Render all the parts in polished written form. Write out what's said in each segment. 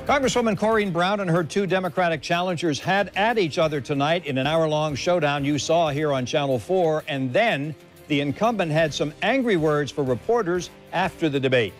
Congresswoman Corrine Brown and her two Democratic challengers had at each other tonight in an hour-long showdown you saw here on Channel 4, and then the incumbent had some angry words for reporters after the debate.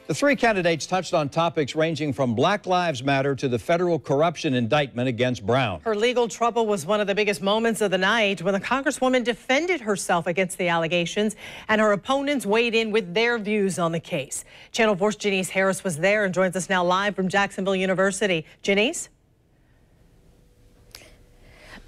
The three candidates touched on topics ranging from Black Lives Matter to the federal corruption indictment against Brown. Her legal trouble was one of the biggest moments of the night when the Congresswoman defended herself against the allegations and her opponents weighed in with their views on the case. Channel 4's Janice Harris was there and joins us now live from Jacksonville University. Janice?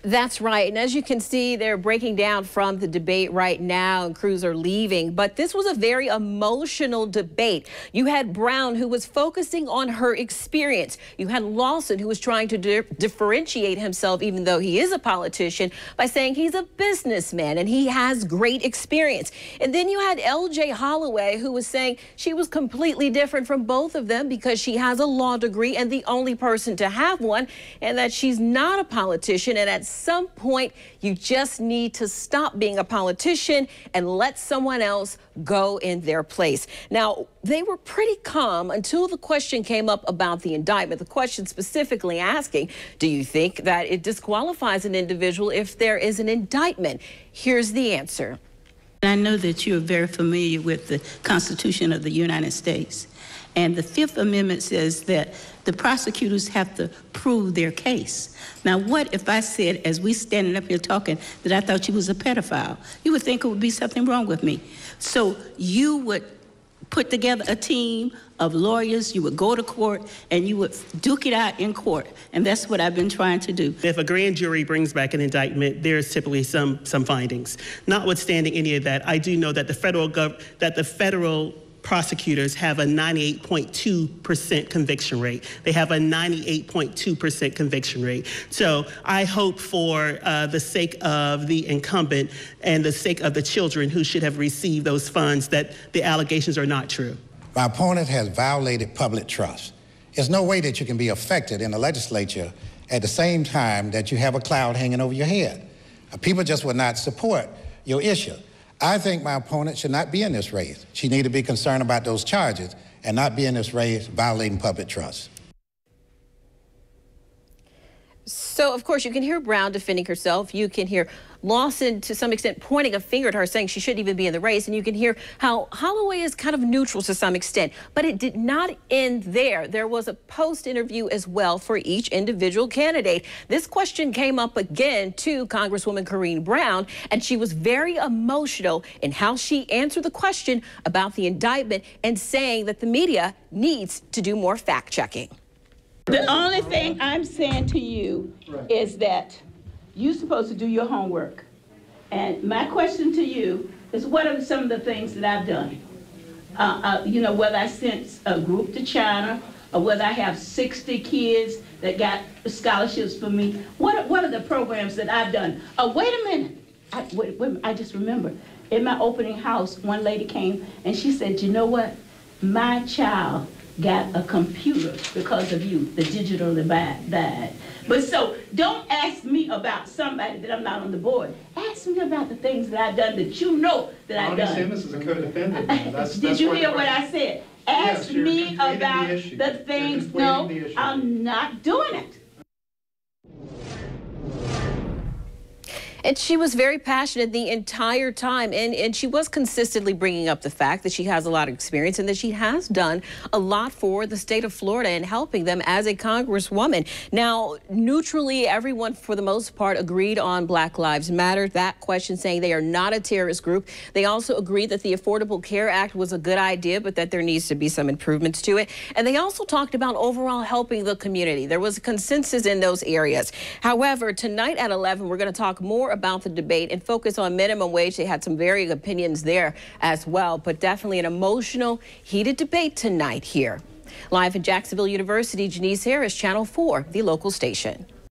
That's right. And as you can see, they're breaking down from the debate right now and crews are leaving. But this was a very emotional debate. You had Brown, who was focusing on her experience. You had Lawson, who was trying to differentiate himself, even though he is a politician, by saying he's a businessman and he has great experience. And then you had L.J. Holloway, who was saying she was completely different from both of them because she has a law degree and the only person to have one, and that she's not a politician. And at some point, you just need to stop being a politician and let someone else go in their place. Now, they were pretty calm until the question came up about the indictment. The question specifically asking, do you think that it disqualifies an individual if there is an indictment? Here's the answer. I know that you're very familiar with the Constitution of the United States. And the Fifth Amendment says that the prosecutors have to prove their case. Now, what if I said, as we standing up here talking, that I thought you was a pedophile? You would think it would be something wrong with me. So you would put together a team of lawyers, you would go to court, and you would duke it out in court. And that's what I've been trying to do. If a grand jury brings back an indictment, there's typically some findings. Notwithstanding any of that, I do know that the federal prosecutors have a 98.2% conviction rate. They have a 98.2% conviction rate. So I hope for the sake of the incumbent and the sake of the children who should have received those funds that the allegations are not true. My opponent has violated public trust. There's no way that you can be affected in the legislature at the same time that you have a cloud hanging over your head. People just will not support your issue. I think my opponent should not be in this race. She needs to be concerned about those charges and not be in this race violating public trust. So, of course, you can hear Brown defending herself. You can hear Lawson, to some extent, pointing a finger at her, saying she shouldn't even be in the race. And you can hear how Holloway is kind of neutral to some extent. But it did not end there. There was a post-interview as well for each individual candidate. This question came up again to Congresswoman Corrine Brown, and she was very emotional in how she answered the question about the indictment and saying that the media needs to do more fact-checking. The only thing I'm saying to you is that you're supposed to do your homework. And my question to you is, what are some of the things that I've done? You know, whether I sent a group to China, or whether I have 60 kids that got scholarships for me. What are the programs that I've done? Wait a minute. I just remember. In my opening house, one lady came and she said, you know what? My child got a computer because of you, the digital divide. But so don't ask me about somebody that I'm not on the board. Ask me about the things that I've done that you know that I've done. Simmons is a co-defendant. Did you hear what I said? Ask me about the things. No, I'm not doing it. And she was very passionate the entire time, and she was consistently bringing up the fact that she has a lot of experience and that she has done a lot for the state of Florida and helping them as a congresswoman. Now, neutrally, everyone for the most part agreed on Black Lives Matter, that question saying they are not a terrorist group. They also agreed that the Affordable Care Act was a good idea, but that there needs to be some improvements to it. And they also talked about overall helping the community. There was a consensus in those areas. However, tonight at 11, we're going to talk more about the debate and focus on minimum wage. They had some varying opinions there as well, but definitely an emotional, heated debate tonight here. Live in Jacksonville University, Janice Harris, Channel 4, the local station.